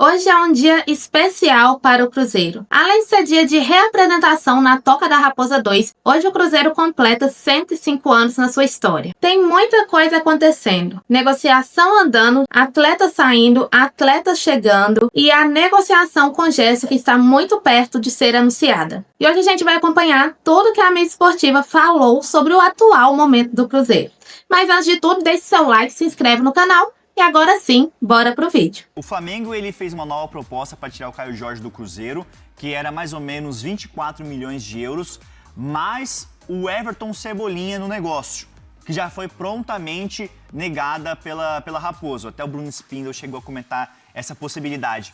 Hoje é um dia especial para o Cruzeiro. Além de ser dia de reapresentação na Toca da Raposa 2, hoje o Cruzeiro completa 105 anos na sua história. Tem muita coisa acontecendo. Negociação andando, atletas saindo, atletas chegando e a negociação com Gerson que está muito perto de ser anunciada. E hoje a gente vai acompanhar tudo que a mídia esportiva falou sobre o atual momento do Cruzeiro. Mas antes de tudo, deixe seu like, se inscreve no canal. E agora sim, bora pro vídeo. O Flamengo ele fez uma nova proposta para tirar o Caio Jorge do Cruzeiro, que era mais ou menos 24 milhões de euros, mais o Everton Cebolinha no negócio, que já foi prontamente negada pela Raposo. Até o Bruno Spindel chegou a comentar essa possibilidade.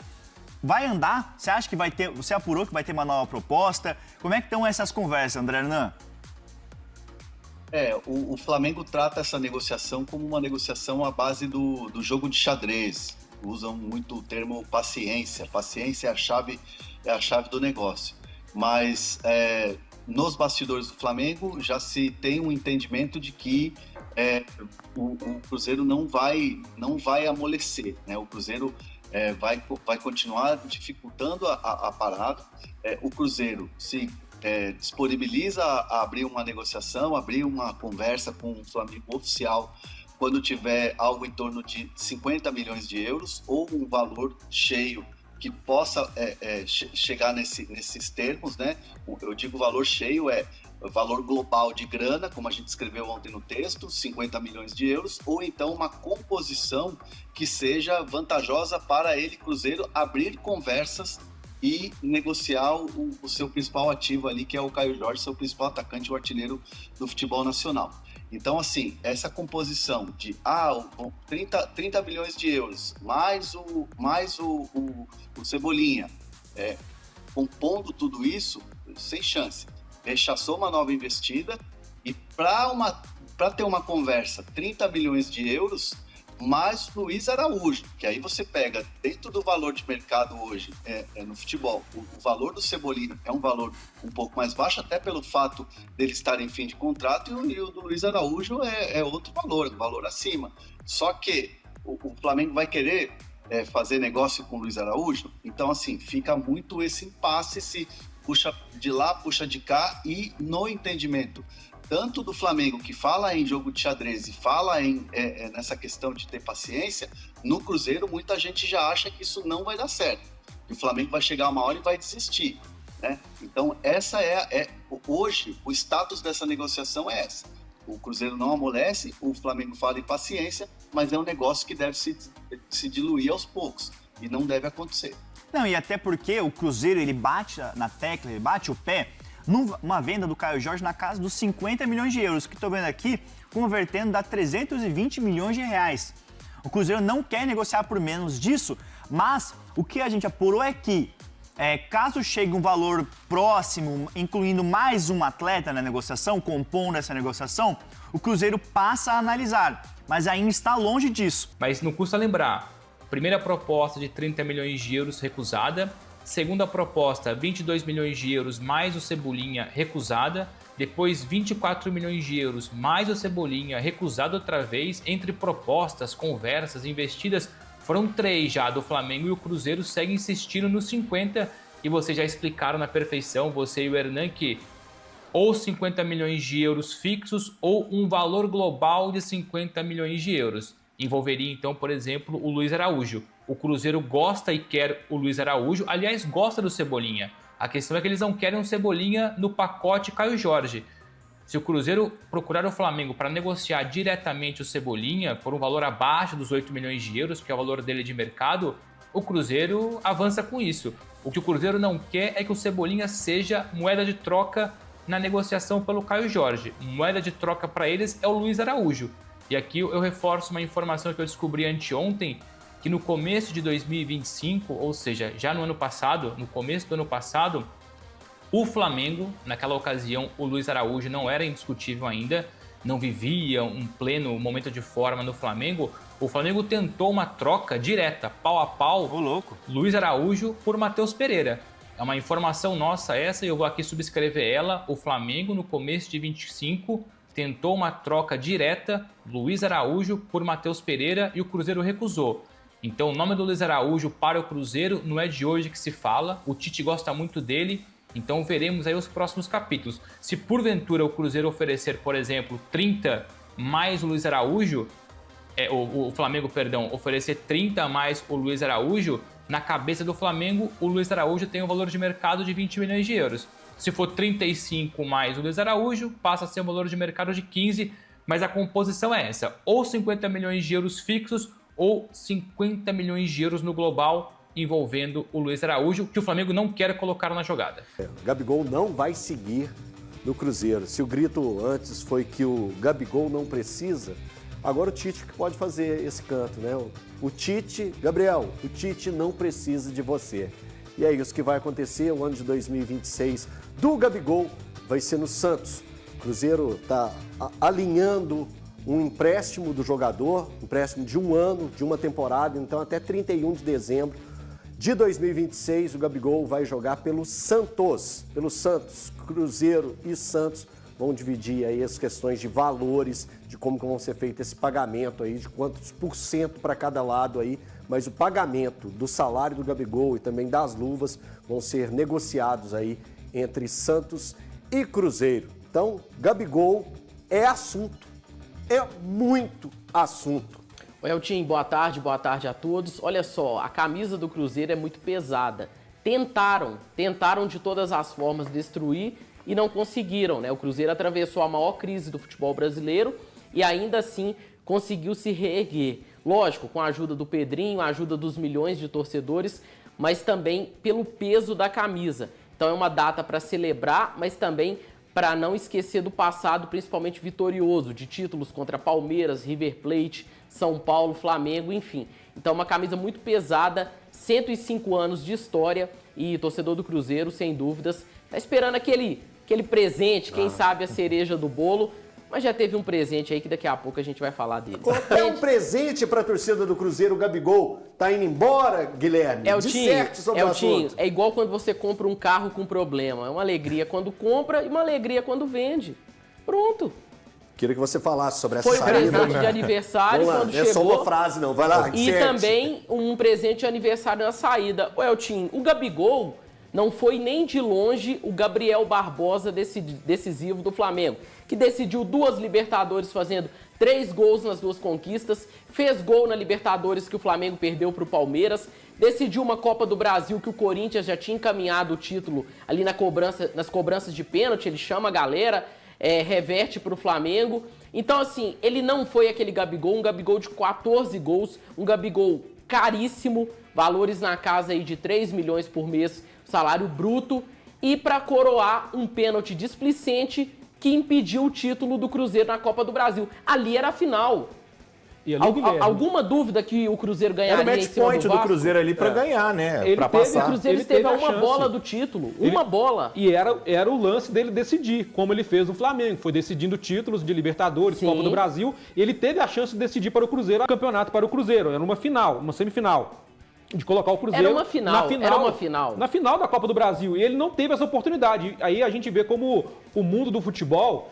Vai andar? Você acha que vai ter? Você apurou que vai ter uma nova proposta? Como é que estão essas conversas, André Hernan? O Flamengo trata essa negociação como uma negociação à base do jogo de xadrez. Usam muito o termo paciência. Paciência é a chave do negócio. Mas nos bastidores do Flamengo já se tem um entendimento de que o Cruzeiro não vai amolecer, né? O Cruzeiro vai continuar dificultando a parada. O Cruzeiro se disponibiliza a abrir uma negociação, abrir uma conversa com o Flamengo oficial quando tiver algo em torno de 50 milhões de euros ou um valor cheio que possa chegar nesses termos, né? Eu digo valor cheio valor global de grana, como a gente escreveu ontem no texto, 50 milhões de euros, ou então uma composição que seja vantajosa para ele, Cruzeiro, abrir conversas e negociar o seu principal ativo ali, que é o Caio Jorge, seu principal atacante, o artilheiro do futebol nacional. Então, assim, essa composição de 30 milhões de euros, mais o Cebolinha, compondo tudo isso, sem chance. Rechaçou uma nova investida e para ter uma conversa, 30 milhões de euros, mais Luiz Araújo, que aí você pega dentro do valor de mercado hoje no futebol, o valor do Cebolinha é um valor um pouco mais baixo, até pelo fato dele estar em fim de contrato, e o do Luiz Araújo é outro valor, um valor acima. Só que o Flamengo vai querer fazer negócio com o Luiz Araújo, então assim, fica muito esse impasse, se puxa de lá, puxa de cá, e no entendimento tanto do Flamengo, que fala em jogo de xadrez e fala nessa questão de ter paciência, no Cruzeiro muita gente já acha que isso não vai dar certo, que o Flamengo vai chegar uma hora e vai desistir, né? Então essa hoje o status dessa negociação é essa. O Cruzeiro não amolece, o Flamengo fala em paciência, mas é um negócio que deve se diluir aos poucos e não deve acontecer. Não, e até porque o Cruzeiro ele bate na tecla, ele bate o pé numa venda do Caio Jorge na casa dos 50 milhões de euros, que estou vendo aqui, convertendo dá 320 milhões de reais. O Cruzeiro não quer negociar por menos disso, mas o que a gente apurou é que, caso chegue um valor próximo, incluindo mais um atleta na negociação, compondo essa negociação, o Cruzeiro passa a analisar, mas ainda está longe disso. Mas não custa lembrar, primeira proposta de 30 milhões de euros recusada, segunda proposta, 22 milhões de euros mais o Cebolinha recusada. Depois 24 milhões de euros mais o Cebolinha recusado outra vez. Entre propostas, conversas, investidas, foram 3 já do Flamengo, e o Cruzeiro segue insistindo nos 50. E vocês já explicaram na perfeição, você e o Hernan, que ou 50 milhões de euros fixos ou um valor global de 50 milhões de euros. Envolveria então, por exemplo, o Luiz Araújo. O Cruzeiro gosta e quer o Luiz Araújo, aliás, gosta do Cebolinha. A questão é que eles não querem um Cebolinha no pacote Caio Jorge. Se o Cruzeiro procurar o Flamengo para negociar diretamente o Cebolinha por um valor abaixo dos 8 milhões de euros, que é o valor dele de mercado, o Cruzeiro avança com isso. O que o Cruzeiro não quer é que o Cebolinha seja moeda de troca na negociação pelo Caio Jorge. Moeda de troca para eles é o Luiz Araújo. E aqui eu reforço uma informação que eu descobri anteontem, que no começo de 2025, ou seja, já no ano passado, no começo do ano passado, o Flamengo, naquela ocasião, o Luiz Araújo não era indiscutível ainda, não vivia um pleno momento de forma no Flamengo. O Flamengo tentou uma troca direta, pau a pau, Luiz Araújo por Matheus Pereira. É uma informação nossa essa e eu vou aqui subscrever ela. O Flamengo, no começo de 25, tentou uma troca direta, Luiz Araújo por Matheus Pereira, e o Cruzeiro recusou. Então o nome do Luiz Araújo para o Cruzeiro não é de hoje que se fala, o Tite gosta muito dele, então veremos aí os próximos capítulos. Se porventura o Cruzeiro oferecer, por exemplo, 30 mais o Luiz Araújo, o Flamengo, perdão, oferecer 30 mais o Luiz Araújo, na cabeça do Flamengo, o Luiz Araújo tem um valor de mercado de 20 milhões de euros. Se for 35 mais o Luiz Araújo, passa a ser um valor de mercado de 15, mas a composição é essa, ou 50 milhões de euros fixos, ou 50 milhões de euros no global, envolvendo o Luiz Araújo, que o Flamengo não quer colocar na jogada. O Gabigol não vai seguir no Cruzeiro. Se o grito antes foi que o Gabigol não precisa, agora o Tite que pode fazer esse canto, né? O Tite, Gabriel, o Tite não precisa de você. E é isso que vai acontecer. O ano de 2026 do Gabigol vai ser no Santos. O Cruzeiro está alinhando um empréstimo do jogador, empréstimo de 1 ano, de uma temporada, então até 31 de dezembro de 2026 o Gabigol vai jogar pelo Santos, Cruzeiro e Santos vão dividir aí as questões de valores, de como vão ser feito esse pagamento aí, de quantos % para cada lado aí, mas o pagamento do salário do Gabigol e também das luvas vão ser negociados aí entre Santos e Cruzeiro. Então, Gabigol é assunto, é muito assunto. Oi, Eltinho, boa tarde a todos. Olha só, a camisa do Cruzeiro é muito pesada. Tentaram de todas as formas destruir e não conseguiram, né? O Cruzeiro atravessou a maior crise do futebol brasileiro e ainda assim conseguiu se reerguer. Lógico, com a ajuda do Pedrinho, a ajuda dos milhões de torcedores, mas também pelo peso da camisa. Então é uma data para celebrar, mas também para não esquecer do passado, principalmente vitorioso, de títulos contra Palmeiras, River Plate, São Paulo, Flamengo, enfim. Então uma camisa muito pesada, 105 anos de história e torcedor do Cruzeiro, sem dúvidas, tá esperando aquele presente, quem sabe a cereja do bolo, mas já teve um presente aí que daqui a pouco a gente vai falar dele. Qual é um presente para a torcida do Cruzeiro? O Gabigol tá indo embora, Guilherme? Disserte sobre o assunto. É igual quando você compra um carro com problema. É uma alegria quando compra e uma alegria quando vende. Pronto. Queria que você falasse sobre essa saída. Foi um presente né? de aniversário quando chegou. É só uma frase, não. Vai lá, E também um presente de aniversário na saída. Ô, Eltinho, o Gabigol não foi nem de longe o Gabriel Barbosa decisivo do Flamengo, que decidiu 2 Libertadores fazendo 3 gols nas 2 conquistas, fez gol na Libertadores que o Flamengo perdeu para o Palmeiras, decidiu uma Copa do Brasil que o Corinthians já tinha encaminhado o título ali nas cobranças de pênalti, ele chama a galera, reverte para o Flamengo. Então, assim, ele não foi aquele Gabigol, um Gabigol de 14 gols, um Gabigol caríssimo, valores na casa aí de 3 milhões por mês, salário bruto, e para coroar um pênalti displicente que impediu o título do Cruzeiro na Copa do Brasil. Ali era a final. E ali, alguma dúvida que o Cruzeiro ganharia em cima do Vasco? Era o match point do Cruzeiro ali para ganhar, né? Pra passar. O Cruzeiro teve uma bola do título. Uma bola. E era o lance dele decidir, como ele fez no Flamengo. Foi decidindo títulos de Libertadores, Copa do Brasil. E ele teve a chance de decidir para o Cruzeiro o campeonato para o Cruzeiro. Era uma final, uma semifinal. De colocar o Cruzeiro era uma final. Na final da Copa do Brasil. E ele não teve essa oportunidade. Aí a gente vê como o mundo do futebol,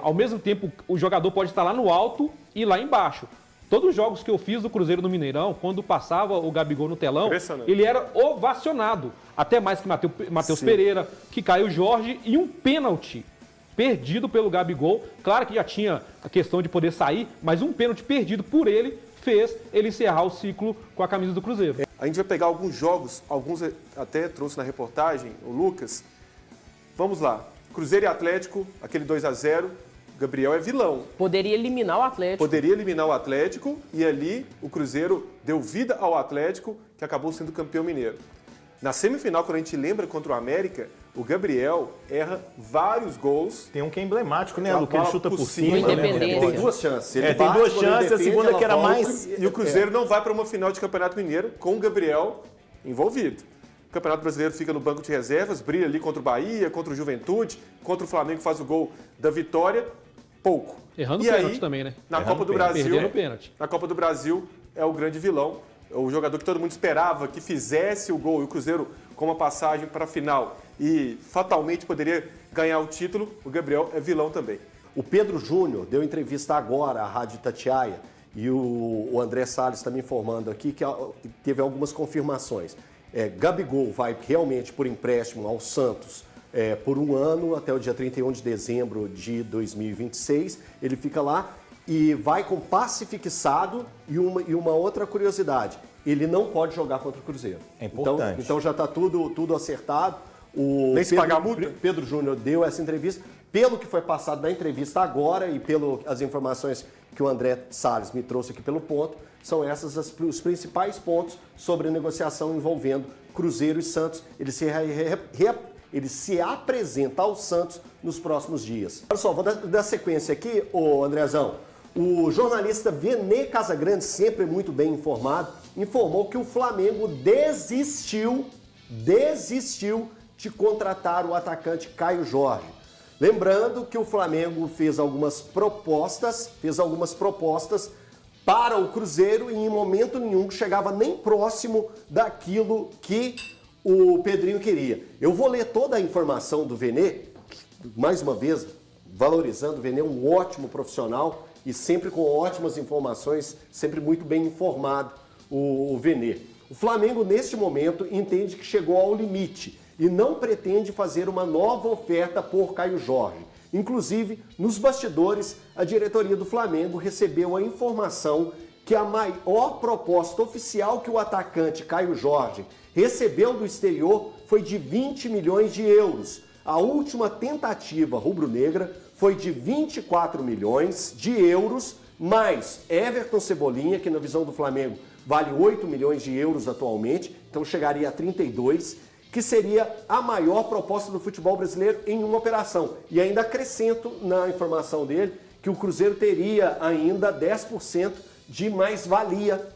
ao mesmo tempo, o jogador pode estar lá no alto e lá embaixo. Todos os jogos que eu fiz do Cruzeiro no Mineirão, quando passava o Gabigol no telão, ele era ovacionado. Até mais que Matheus Pereira, que caiu Jorge, e um pênalti perdido pelo Gabigol. Claro que já tinha a questão de poder sair, mas um pênalti perdido por ele fez ele encerrar o ciclo com a camisa do Cruzeiro. A gente vai pegar alguns jogos, alguns até trouxe na reportagem, o Lucas. Vamos lá. Cruzeiro e Atlético, aquele 2-0. Gabriel é vilão. Poderia eliminar o Atlético. E ali o Cruzeiro deu vida ao Atlético, que acabou sendo campeão mineiro. Na semifinal, quando a gente lembra contra o América, o Gabriel erra vários gols. Tem um que é emblemático, né, Lu? Que ele chuta por cima. Ele tem 2 chances. Tem 2 chances, a segunda que era mais... E o Cruzeiro não vai para uma final de Campeonato Mineiro com o Gabriel envolvido. O Campeonato Brasileiro fica no banco de reservas, brilha ali contra o Bahia, contra o Juventude, contra o Flamengo, faz o gol da vitória. Pouco. Errando o pênalti também, né? Na Copa do Brasil, perdendo pênalti. Na Copa do Brasil é o grande vilão, o jogador que todo mundo esperava que fizesse o gol, e o Cruzeiro com uma passagem para a final e fatalmente poderia ganhar o título, o Gabriel é vilão também. O Pedro Júnior deu entrevista agora à Rádio Itatiaia e o André Salles está me informando aqui que teve algumas confirmações. Gabigol vai realmente por empréstimo ao Santos por 1 ano, até o dia 31 de dezembro de 2026. Ele fica lá e vai com passe fixado. E uma outra curiosidade, ele não pode jogar contra o Cruzeiro. É importante. Então já está tudo acertado. Nem se pagar a multa? Pedro Júnior deu essa entrevista. Pelo que foi passado na entrevista agora e pelas informações que o André Salles me trouxe aqui pelo ponto, são esses os principais pontos sobre a negociação envolvendo Cruzeiro e Santos. Ele se apresenta ao Santos nos próximos dias. Olha só, vou dar sequência aqui, ô Andrezão. O jornalista Venê Casagrande, sempre muito bem informado, informou que o Flamengo desistiu de contratar o atacante Caio Jorge. Lembrando que o Flamengo fez algumas propostas para o Cruzeiro e em momento nenhum chegava nem próximo daquilo que o Pedrinho queria. Eu vou ler toda a informação do Venê, mais uma vez, valorizando o Venê, um ótimo profissional e sempre com ótimas informações, sempre muito bem informado o Venê. O Flamengo, neste momento, entende que chegou ao limite e não pretende fazer uma nova oferta por Caio Jorge. Inclusive, nos bastidores, a diretoria do Flamengo recebeu a informação que a maior proposta oficial que o atacante Caio Jorge recebeu do exterior foi de 20 milhões de euros. A última tentativa rubro-negra foi de 24 milhões de euros, mais Everton Cebolinha, que na visão do Flamengo vale 8 milhões de euros atualmente, então chegaria a 32, que seria a maior proposta do futebol brasileiro em uma operação. E ainda acrescento na informação dele que o Cruzeiro teria ainda 10% de mais-valia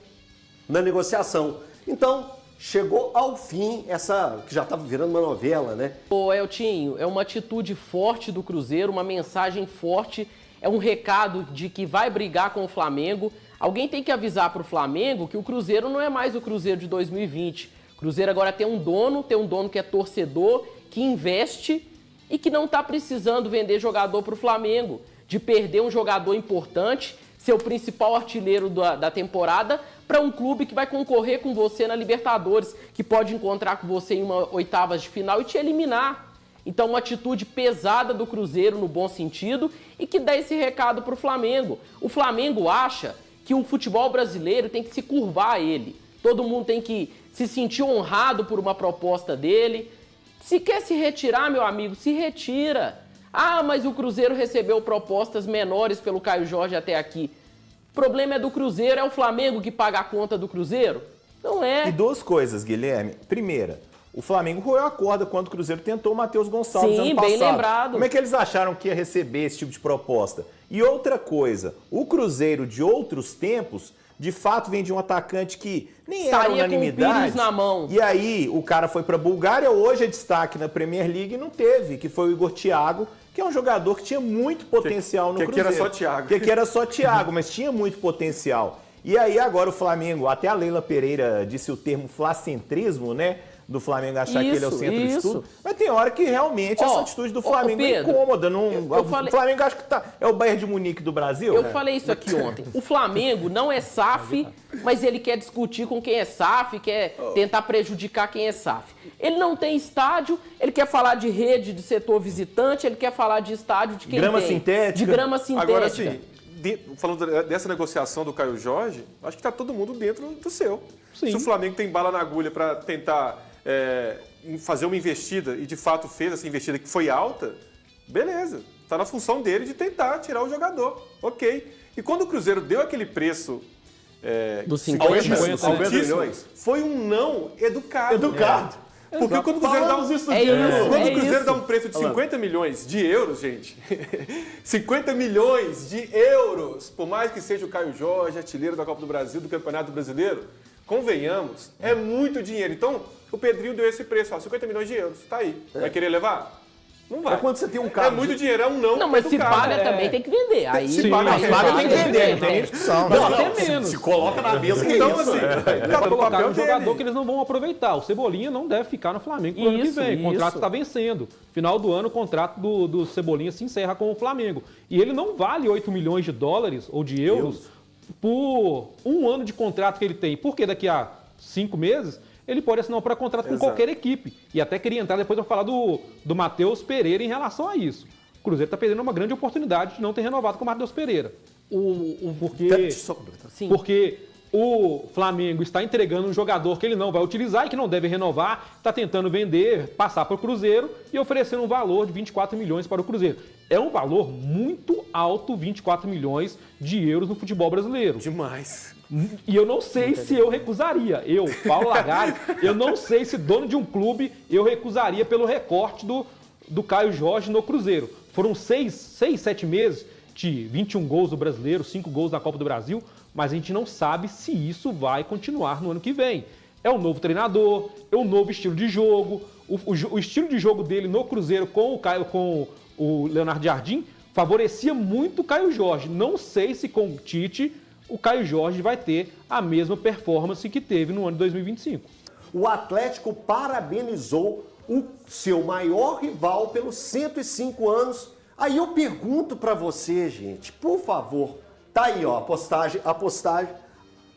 na negociação. Então, chegou ao fim essa, que já estava virando uma novela, né? Ô Eltinho, é uma atitude forte do Cruzeiro, uma mensagem forte, é um recado de que vai brigar com o Flamengo. Alguém tem que avisar para o Flamengo que o Cruzeiro não é mais o Cruzeiro de 2020. O Cruzeiro agora tem um dono que é torcedor, que investe e que não está precisando vender jogador para o Flamengo, de perder um jogador importante, ser o principal artilheiro da temporada, para um clube que vai concorrer com você na Libertadores, que pode encontrar com você em uma oitavas de final e te eliminar. Então, uma atitude pesada do Cruzeiro, no bom sentido, e que dá esse recado para o Flamengo. O Flamengo acha que o futebol brasileiro tem que se curvar a ele. Todo mundo tem que se sentir honrado por uma proposta dele. Se quer se retirar, meu amigo, se retira. Ah, mas o Cruzeiro recebeu propostas menores pelo Caio Jorge até aqui. O problema é do Cruzeiro, é o Flamengo que paga a conta do Cruzeiro? Não é. E duas coisas, Guilherme. Primeira, o Flamengo roeu a corda quando o Cruzeiro tentou o Matheus Gonçalves ano passado. Sim, bem lembrado. Como é que eles acharam que ia receber esse tipo de proposta? E outra coisa, o Cruzeiro de outros tempos, de fato, vem de um atacante que nem era unanimidade. Com o Pires na mão. E aí, o cara foi para a Bulgária, hoje é destaque na Premier League e não teve, que foi o Igor Thiago, que é um jogador que tinha muito potencial no Cruzeiro. Que era só Thiago. Que era só Thiago, mas tinha muito potencial. E aí agora o Flamengo, até a Leila Pereira disse o termo flacentrismo, né? Do Flamengo achar que ele é o centro de tudo. Mas tem hora que realmente essa atitude do Flamengo é incômoda. O Flamengo acha que é o Bayern de Munique do Brasil. Eu falei isso aqui ontem. O Flamengo não é SAF, mas ele quer discutir com quem é SAF, quer tentar prejudicar quem é SAF. Ele não tem estádio, ele quer falar de rede de setor visitante, ele quer falar de estádio de quem grama tem. Sintética. De grama sintética. Agora, assim, falando dessa negociação do Caio Jorge, acho que está todo mundo dentro do seu. Sim. Se o Flamengo tem bala na agulha para tentar fazer uma investida, e de fato fez essa investida que foi alta, beleza. Está na função dele de tentar tirar o jogador. Ok. E quando o Cruzeiro deu aquele preço dos 50 milhões, foi um não educado. Porque quando o Cruzeiro dá um preço de 50 milhões de euros, gente, 50 milhões de euros, por mais que seja o Caio Jorge, artilheiro da Copa do Brasil, do Campeonato Brasileiro, convenhamos, é muito dinheiro. Então, o Pedrinho deu esse preço, 50 milhões de euros, tá aí. Vai querer levar? Não vai. É quando você tem um carro. É muito dinheiro, é um não. Não, mas se paga também tem que vender. Aí, se paga tem que vender, não tem discussão. Não, até menos. Se coloca na mesa que então, isso. Assim, colocar um jogador que eles não vão aproveitar. O Cebolinha não deve ficar no Flamengo pro ano que vem. O contrato está vencendo. Final do ano, o contrato do Cebolinha se encerra com o Flamengo. E ele não vale 8 milhões de dólares ou de euros por 1 ano de contrato que ele tem, porque daqui a 5 meses ele pode assinar um pré-contrato com qualquer equipe. E até queria entrar depois para falar do Matheus Pereira em relação a isso. O Cruzeiro está perdendo uma grande oportunidade de não ter renovado com o Matheus Pereira. Porque o Flamengo está entregando um jogador que ele não vai utilizar e que não deve renovar, está tentando vender, passar para o Cruzeiro e oferecendo um valor de 24 milhões para o Cruzeiro. É um valor muito alto, 24 milhões de euros no futebol brasileiro. Demais. E eu não sei se eu recusaria. Eu, Paulo Lagarde, eu não sei se dono de um clube eu recusaria pelo recorte do Caio Jorge no Cruzeiro. Foram 6, 7 meses de 21 gols do Brasileiro, 5 gols na Copa do Brasil, mas a gente não sabe se isso vai continuar no ano que vem. É um novo treinador, é um novo estilo de jogo. O estilo de jogo dele no Cruzeiro com o Leonardo Jardim favorecia muito o Caio Jorge. Não sei se com o Tite o Caio Jorge vai ter a mesma performance que teve no ano de 2025. O Atlético parabenizou o seu maior rival pelos 105 anos. Aí eu pergunto para você, gente, por favor, tá aí, ó, a postagem,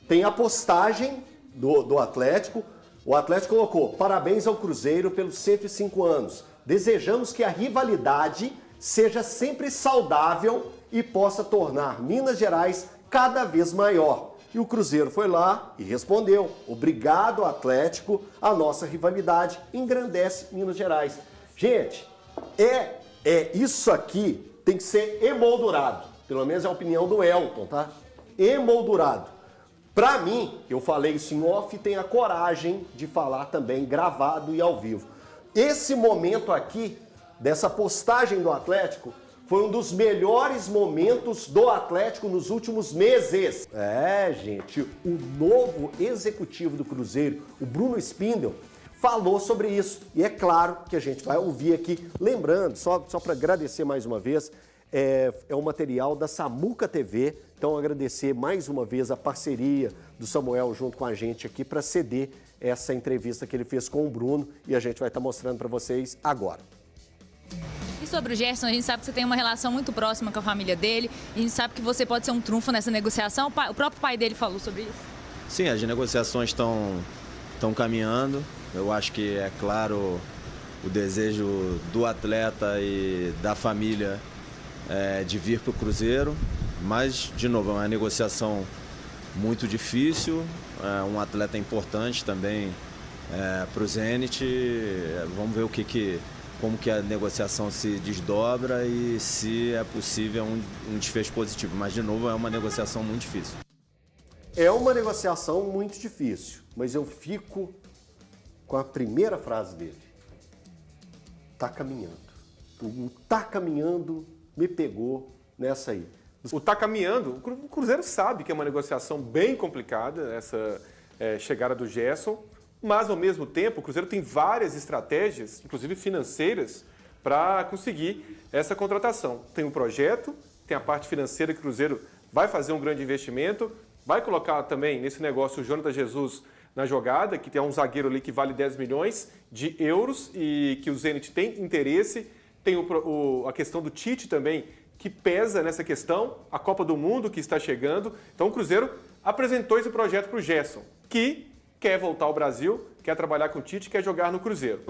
tem a postagem do Atlético. O Atlético colocou: parabéns ao Cruzeiro pelos 105 anos. Desejamos que a rivalidade seja sempre saudável e possa tornar Minas Gerais cada vez maior. E o Cruzeiro foi lá e respondeu: obrigado, Atlético, a nossa rivalidade engrandece Minas Gerais. Gente, isso aqui tem que ser emoldurado. Pelo menos é a opinião do Elton, tá? Emoldurado. Pra mim, eu falei isso em off, tem a coragem de falar também gravado e ao vivo. Esse momento aqui, dessa postagem do Atlético, foi um dos melhores momentos do Atlético nos últimos meses. Gente, o novo executivo do Cruzeiro, o Bruno Spindel, falou sobre isso. E é claro que a gente vai ouvir aqui. Lembrando, só para agradecer mais uma vez, é um material da Samuca TV. Então, agradecer mais uma vez a parceria do Samuel junto com a gente aqui para ceder essa entrevista que ele fez com o Bruno. E a gente vai estar mostrando para vocês agora. E sobre o Gerson, a gente sabe que você tem uma relação muito próxima com a família dele. E a gente sabe que você pode ser um trunfo nessa negociação. O próprio pai dele falou sobre isso. Sim, as negociações estão caminhando. Eu acho que é claro o desejo do atleta e da família de vir para o Cruzeiro. Mas, de novo, é uma negociação muito difícil. Um atleta importante também para o Zenit. Vamos ver como que a negociação se desdobra e se é possível um desfecho positivo. Mas, de novo, é uma negociação muito difícil. É uma negociação muito difícil, mas eu fico com a primeira frase dele. Tá caminhando. O tá caminhando me pegou nessa aí. O tá caminhando, o Cruzeiro sabe que é uma negociação bem complicada, essa chegada do Gerson, mas ao mesmo tempo o Cruzeiro tem várias estratégias, inclusive financeiras, para conseguir essa contratação. Tem um projeto, tem a parte financeira que o Cruzeiro vai fazer um grande investimento, vai colocar também nesse negócio o Jonathan Jesus na jogada, que tem um zagueiro ali que vale 10 milhões de euros e que o Zenit tem interesse. Tem a questão do Tite também, que pesa nessa questão, a Copa do Mundo que está chegando. Então o Cruzeiro apresentou esse projeto para o Gerson, que quer voltar ao Brasil, quer trabalhar com o Tite, quer jogar no Cruzeiro.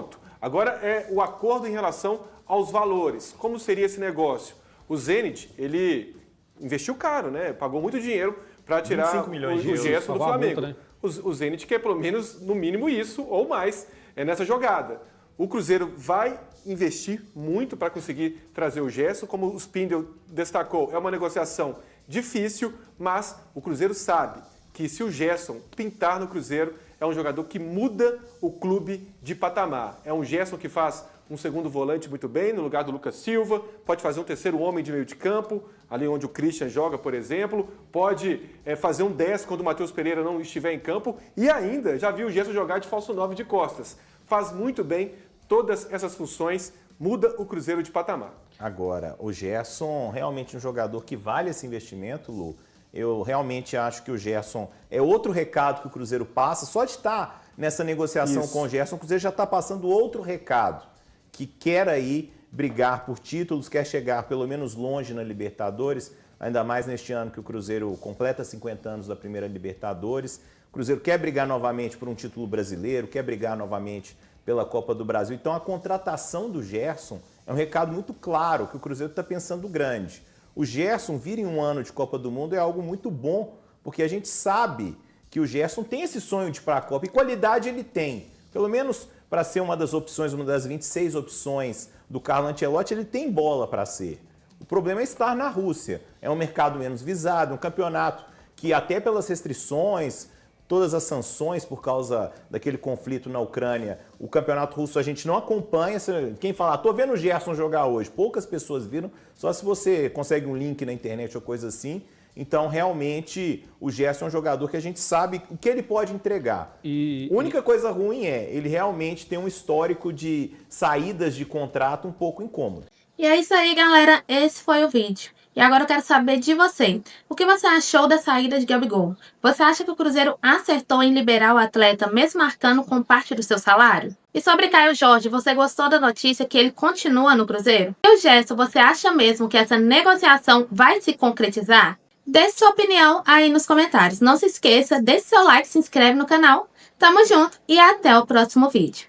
Agora é o acordo em relação aos valores. Como seria esse negócio? O Zenit, ele investiu caro, né? Pagou muito dinheiro para tirar o Gerson do Flamengo. Multa, né? O Zenit quer pelo menos, no mínimo, isso ou mais nessa jogada. O Cruzeiro vai investir muito para conseguir trazer o Gerson. Como o Spindel destacou, é uma negociação difícil, mas o Cruzeiro sabe que se o Gerson pintar no Cruzeiro, é um jogador que muda o clube de patamar. É um Gerson que faz um segundo volante muito bem, no lugar do Lucas Silva, pode fazer um terceiro homem de meio de campo, ali onde o Christian joga, por exemplo, pode fazer um 10 quando o Matheus Pereira não estiver em campo, e ainda já viu o Gerson jogar de falso 9 de costas. Faz muito bem todas essas funções, muda o Cruzeiro de patamar. Agora, o Gerson realmente um jogador que vale esse investimento, Lu. Eu realmente acho que o Gerson é outro recado que o Cruzeiro passa. Só de estar nessa negociação com o Gerson, o Cruzeiro já está passando outro recado, que quer aí brigar por títulos, quer chegar pelo menos longe na Libertadores. ainda mais neste ano que o Cruzeiro completa 50 anos da primeira Libertadores. O Cruzeiro quer brigar novamente por um título brasileiro, quer brigar novamente pela Copa do Brasil. Então a contratação do Gerson é um recado muito claro que o Cruzeiro está pensando grande. O Gerson vir em um ano de Copa do Mundo é algo muito bom, porque a gente sabe que o Gerson tem esse sonho de ir para a Copa e qualidade ele tem. Pelo menos para ser uma das opções, uma das 26 opções do Carlo Ancelotti, ele tem bola para ser. O problema é estar na Rússia. É um mercado menos visado, um campeonato que até pelas restrições, todas as sanções por causa daquele conflito na Ucrânia, o campeonato russo a gente não acompanha. Quem fala, tô vendo o Gerson jogar hoje, poucas pessoas viram, só se você consegue um link na internet ou coisa assim. Então, realmente, o Gerson é um jogador que a gente sabe o que ele pode entregar. A única coisa ruim ele realmente tem um histórico de saídas de contrato um pouco incômodo. E é isso aí, galera. Esse foi o vídeo. E agora eu quero saber de você. O que você achou da saída de Gabigol? Você acha que o Cruzeiro acertou em liberar o atleta, mesmo marcando com parte do seu salário? E sobre Caio Jorge, você gostou da notícia que ele continua no Cruzeiro? E o Gerson, você acha mesmo que essa negociação vai se concretizar? Deixe sua opinião aí nos comentários. Não se esqueça, deixe seu like, se inscreve no canal. Tamo junto e até o próximo vídeo.